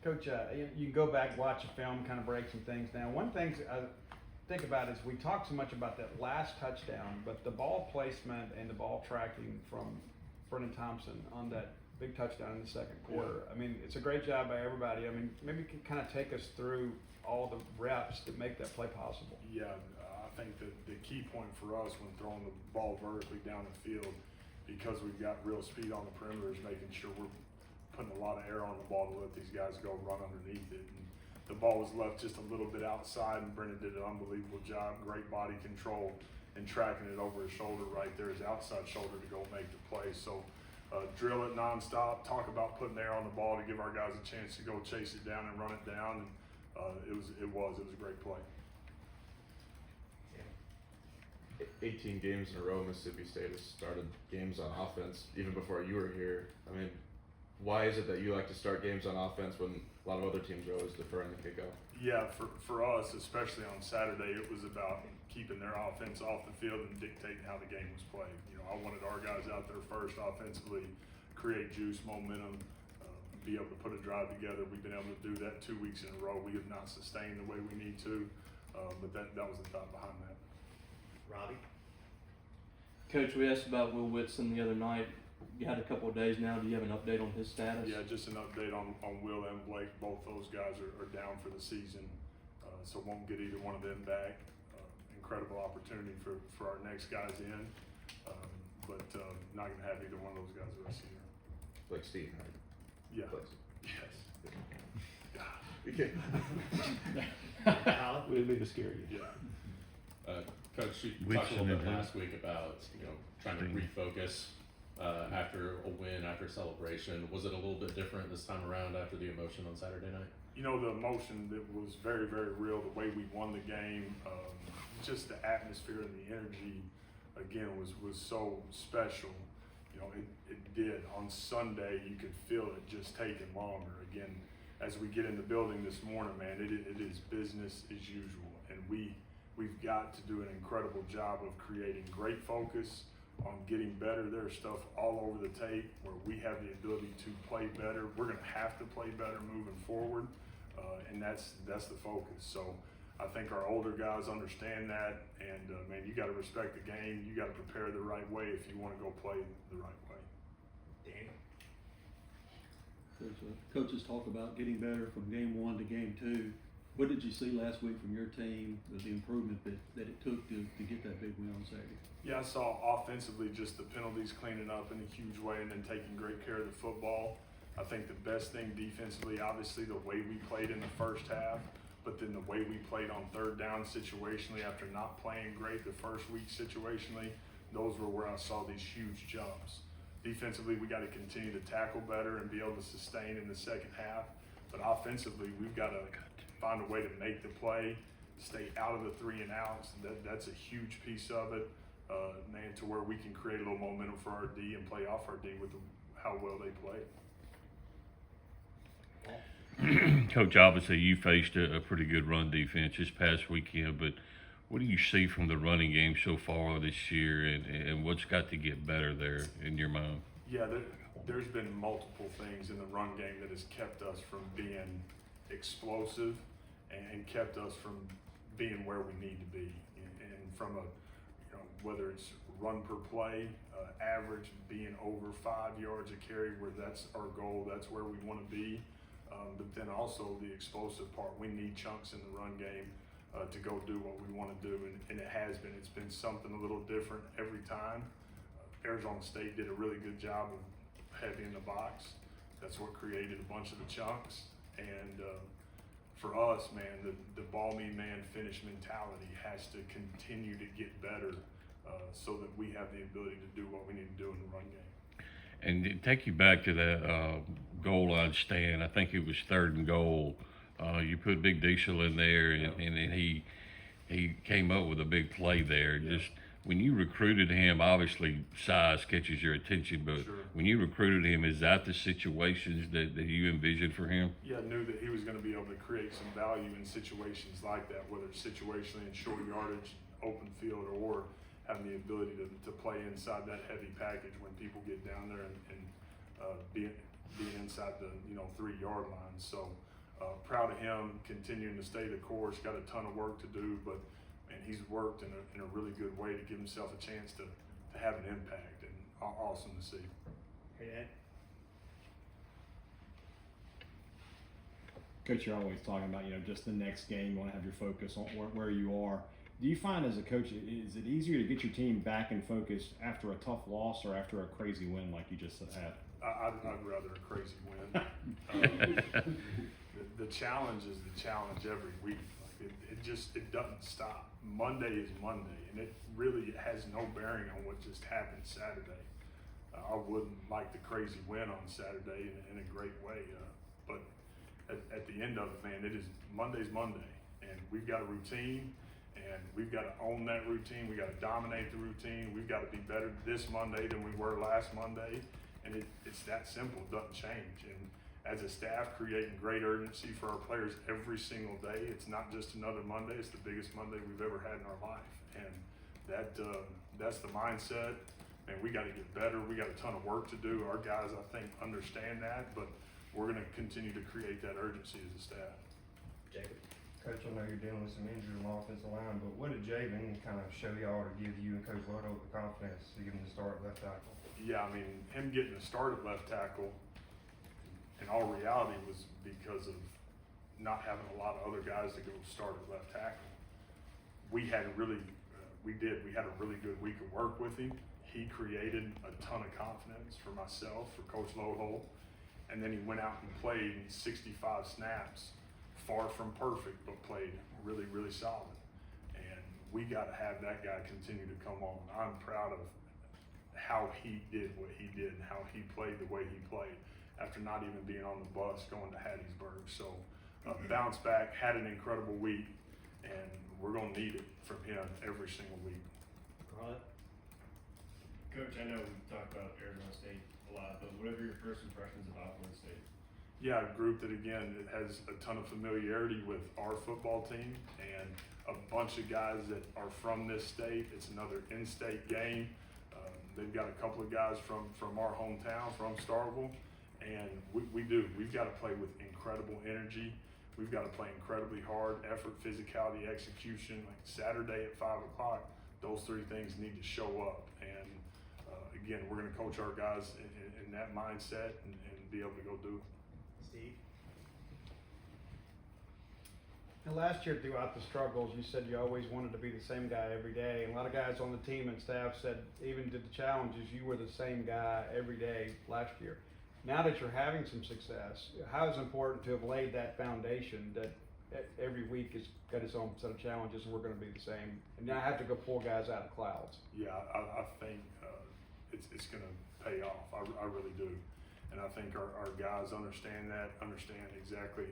Coach, you can go back, watch a film, kind of break some things down. One thing I think about is we talk so much about that last touchdown, but the ball placement and the ball tracking from Brennan Thompson on that big touchdown in the second quarter. Yeah. I mean, it's a great job by everybody. I mean, maybe you can kind of take us through all the reps that make that play possible. Yeah, I think that the key point for us when throwing the ball vertically down the field, because we've got real speed on the perimeter, is making sure we're putting a lot of air on the ball to let these guys go run underneath it. And the ball was left just a little bit outside, and Brennan did an unbelievable job, great body control, and tracking it over his shoulder right there, his outside shoulder, to go make the play. So drill it nonstop, talk about putting air on the ball to give our guys a chance to go chase it down and run it down. And it was a great play. 18 games in a row, Mississippi State has started games on offense even before you were here. I mean, why is it that you like to start games on offense when a lot of other teams are always deferring the kickoff? Yeah, for us, especially on Saturday, it was about keeping their offense off the field and dictating how the game was played. You know, I wanted our guys out there first offensively, create juice, momentum, be able to put a drive together. We've been able to do that 2 weeks in a row. We have not sustained the way we need to, but that was the thought behind that. Robbie? Coach, we asked about Will Whitson the other night. You had a couple of days now. Do you have an update on his status? Yeah, just an update on Will and Blake. Both those guys are down for the season, so won't get either one of them back. Incredible opportunity for our next guys in, but not going to have either one of those guys the rest of the year. Like Steve, right? Yeah. Yes. Alan? We didn't mean to scare you. Yeah. Coach, you Which talked a little bit one? last week about trying to refocus after a win, after celebration. Was it a little bit different this time around after the emotion on Saturday night? You know, the emotion that was very, very real, the way we won the game, just the atmosphere and the energy, again, was so special. You know, it did. On Sunday, you could feel it just taking longer. Again, as we get in the building this morning, man, it is business as usual. And we've got to do an incredible job of creating great focus on getting better. There's stuff all over the tape where we have the ability to play better. We're going to have to play better moving forward, and that's the focus. So I think our older guys understand that, and man, you got to respect the game. You got to prepare the right way if you want to go play the right way. Daniel? Coaches talk about getting better from game 1 to game 2. What did you see last week from your team, the improvement that it took to get that big win on Saturday? Yeah, I saw offensively just the penalties cleaning up in a huge way and then taking great care of the football. I think the best thing defensively, obviously the way we played in the first half, but then the way we played on third down situationally after not playing great the first week situationally, those were where I saw these huge jumps. Defensively, we got to continue to tackle better and be able to sustain in the second half. But offensively, we've got to find a way to make the play, stay out of the 3 and outs. That's a huge piece of it, man, to where we can create a little momentum for our D and play off our D with how well they play. Coach, obviously you faced a pretty good run defense this past weekend, but what do you see from the running game so far this year, and what's got to get better there in your mind? Yeah, there's been multiple things in the run game that has kept us from being explosive and kept us from being where we need to be. And from whether it's run per play, average being over 5 yards a carry, where that's our goal, that's where we want to be. But then also the explosive part, we need chunks in the run game to go do what we want to do, and it has been. It's been something a little different every time. Arizona State did a really good job of heavy in the box. That's what created a bunch of the chunks. And for us, man, the ball me man finish mentality has to continue to get better so that we have the ability to do what we need to do in the run game. And to take you back to that goal line stand, I think it was 3rd and goal. You put Big Diesel in there, and he came up with a big play there. Yeah. Just when you recruited him, obviously size catches your attention, but Sure. when you recruited him, is that the situations that you envisioned for him? Yeah, I knew that he was going to be able to create some value in situations like that, whether it's situationally in short yardage, open field, or having the ability to play inside that heavy package when people get down there and being inside the 3 yard line. So Proud of him continuing to stay the course. Got a ton of work to do, but man, he's worked in a really good way to give himself a chance to have an impact, and awesome to see. Hey, Ed. Coach, you're always talking about, just the next game, you want to have your focus on where you are. Do you find as a coach, is it easier to get your team back in focus after a tough loss or after a crazy win like you just had? I'd rather a crazy win. The challenge is the challenge every week. Like it doesn't stop. Monday is Monday, and it really has no bearing on what just happened Saturday. I wouldn't like the crazy win on Saturday in a great way, but at the end of it, man, Monday's Monday, and we've got a routine, and we've got to own that routine. We got to dominate the routine. We've got to be better this Monday than we were last Monday, and it's that simple. It doesn't change. And as a staff, creating great urgency for our players every single day. It's not just another Monday. It's the biggest Monday we've ever had in our life, and that's the mindset. And we got to get better. We got a ton of work to do. Our guys, I think, understand that, but we're going to continue to create that urgency as a staff. Jacob. Coach, I know you're dealing with some injuries on the offensive line, but what did Javen kind of show y'all to give you and Coach Ludlow the confidence to give him the start at left tackle? Yeah, I mean, him getting the start at left tackle, in all reality, was because of not having a lot of other guys to go start at left tackle. We had a really good week of work with him. He created a ton of confidence for myself, for Coach Lowhole, and then he went out and played 65 snaps, far from perfect, but played really, really solid. And we got to have that guy continue to come on. I'm proud of how he did what he did and how he played the way he played after not even being on the bus going to Hattiesburg. So bounce back, had an incredible week, and we're going to need it from him every single week. Carla. Coach, I know we talked about Arizona State a lot, but what are your first impressions of Alcorn State? Yeah, a group that, again, it has a ton of familiarity with our football team and a bunch of guys that are from this state. It's another in-state game. They've got a couple of guys from our hometown, from Starkville, and we've got to play with incredible energy. We've got to play incredibly hard, effort, physicality, execution. Like Saturday at 5 o'clock, those three things need to show up. And again, we're going to coach our guys in that mindset and be able to go do it. Steve. And last year, throughout the struggles, you said you always wanted to be the same guy every day. And a lot of guys on the team and staff said, even to the challenges, you were the same guy every day last year. Now that you're having some success, how is it important to have laid that foundation that every week has got its own set of challenges and we're going to be the same? And now I have to go pull guys out of clouds. Yeah, I think it's going to pay off. I really do. And I think our guys understand that, understand exactly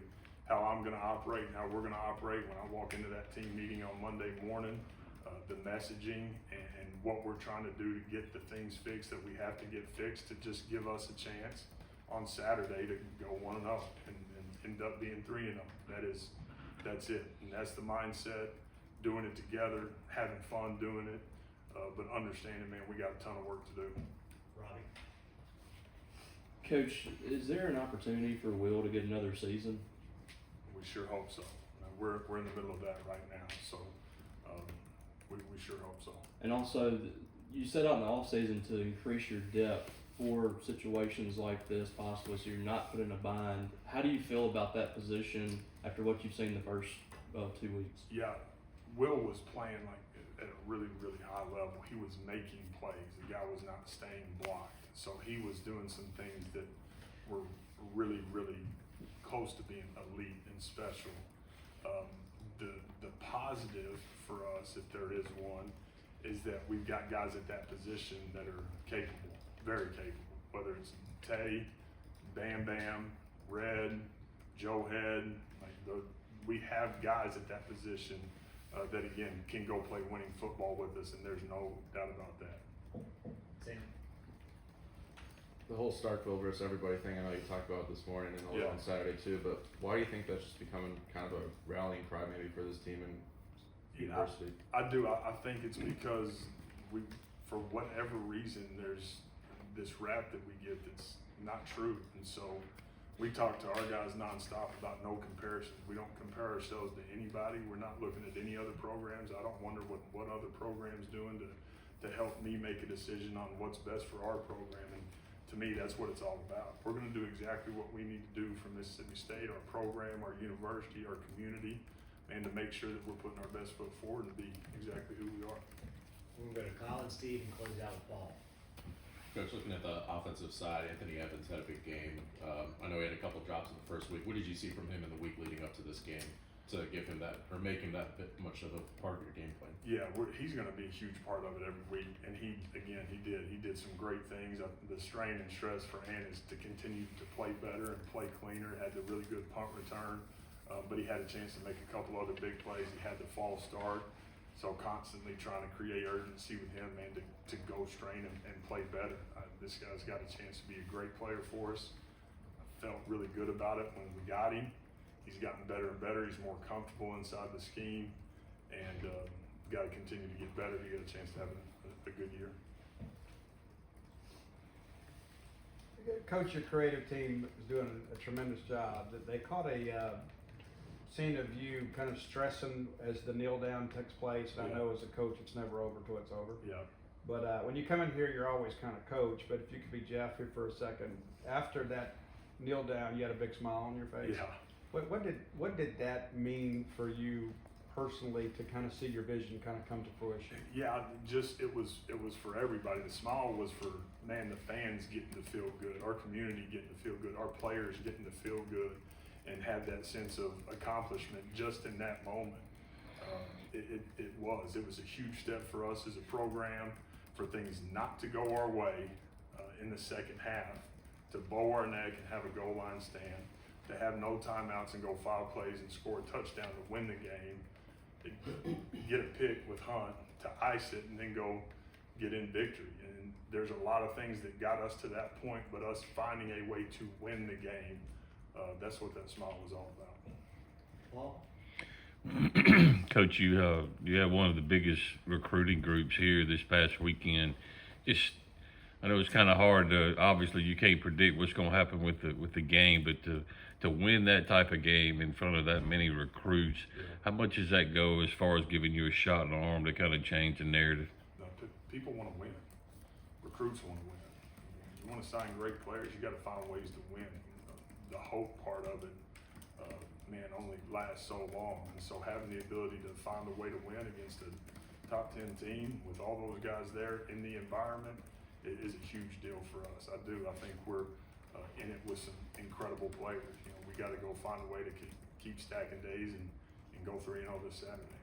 how I'm going to operate and how we're going to operate when I walk into that team meeting on Monday morning, the messaging and what we're trying to do to get the things fixed that we have to get fixed to just give us a chance on Saturday to go 1-0 and end up being 3-0. That's it. And that's the mindset, doing it together, having fun doing it, but understanding, man, we got a ton of work to do. Robbie. Coach, is there an opportunity for Will to get another season? We sure hope so. We're in the middle of that right now, so we sure hope so. And also, you set out in the offseason to increase your depth for situations like this possibly, so you're not put in a bind. How do you feel about that position after what you've seen the first 2 weeks? Yeah, Will was playing like at a really, really high level. He was making plays. The guy was not staying blocked. So he was doing some things that were really, really close to being elite and special. The positive for us, if there is one, is that we've got guys at that position that are capable, very capable. Whether it's Tay, Bam Bam, Red, Joe Head, we have guys at that position that again can go play winning football with us, and there's no doubt about that. Sam. The whole Starkville versus everybody thing, I know you talked about this morning and Yeah. on Saturday too, but why do you think that's just becoming kind of a rallying cry maybe for this team and university? I do. I think it's because for whatever reason, there's this rap that we get that's not true. And so we talk to our guys nonstop about no comparisons. We don't compare ourselves to anybody. We're not looking at any other programs. I don't wonder what other programs doing to help me make a decision on what's best for our program. And to me, that's what it's all about. We're going to do exactly what we need to do for Mississippi State, our program, our university, our community, and to make sure that we're putting our best foot forward and be exactly who we are. We're gonna go to Colin, Steve, and close out with Paul. Coach, looking at the offensive side, Anthony Evans had a big game. I know he had a couple drops in the first week. What did you see from him in the week leading up to this game to give him that, or make him that bit much of a part of your game plan? Yeah, he's going to be a huge part of it every week, and he did some great things. The strain and stress for Ant is to continue to play better and play cleaner. Had the really good punt return, but he had a chance to make a couple other big plays. He had the false start. So constantly trying to create urgency with him, man, to go strain and play better. This guy's got a chance to be a great player for us. I felt really good about it when we got him. He's gotten better and better. He's more comfortable inside the scheme, and got to continue to get better to get a chance to have a good year. Coach, your creative team is doing a tremendous job. They caught a scene of you kind of stressing as the kneel down takes place. And Yeah. I know as a coach, it's never over till it's over. Yeah. But when you come in here, you're always kind of coach. But if you could be Jeff here for a second, after that kneel down, you had a big smile on your face. Yeah. What did that mean for you personally to kind of see your vision kind of come to fruition? Yeah, it was for everybody. The smile was for, man, the fans getting to feel good, our community getting to feel good, our players getting to feel good, and have that sense of accomplishment just in that moment. It was a huge step for us as a program, for things not to go our way in the second half, to bow our neck and have a goal line stand, to have no timeouts and go 5 plays and score a touchdown to win the game, get a pick with Hunt to ice it and then go get in victory. And there's a lot of things that got us to that point, but us finding a way to win the game, that's what that smile was all about. Paul? Coach, you have one of the biggest recruiting groups here this past weekend. I know it's kind of hard to, obviously you can't predict what's going to happen with the game, but to win that type of game in front of that many recruits, how much does that go as far as giving you a shot in the arm to kind of change the narrative? No, people want to win. Recruits want to win. You want to sign great players, you got to find ways to win. The hope part of it, man, only lasts so long. And so having the ability to find a way to win against a top 10 team with all those guys there in the environment, it is a huge deal for us. I think we're in it with some incredible players. We got to go find a way to keep stacking days and go 3-0 this Saturday.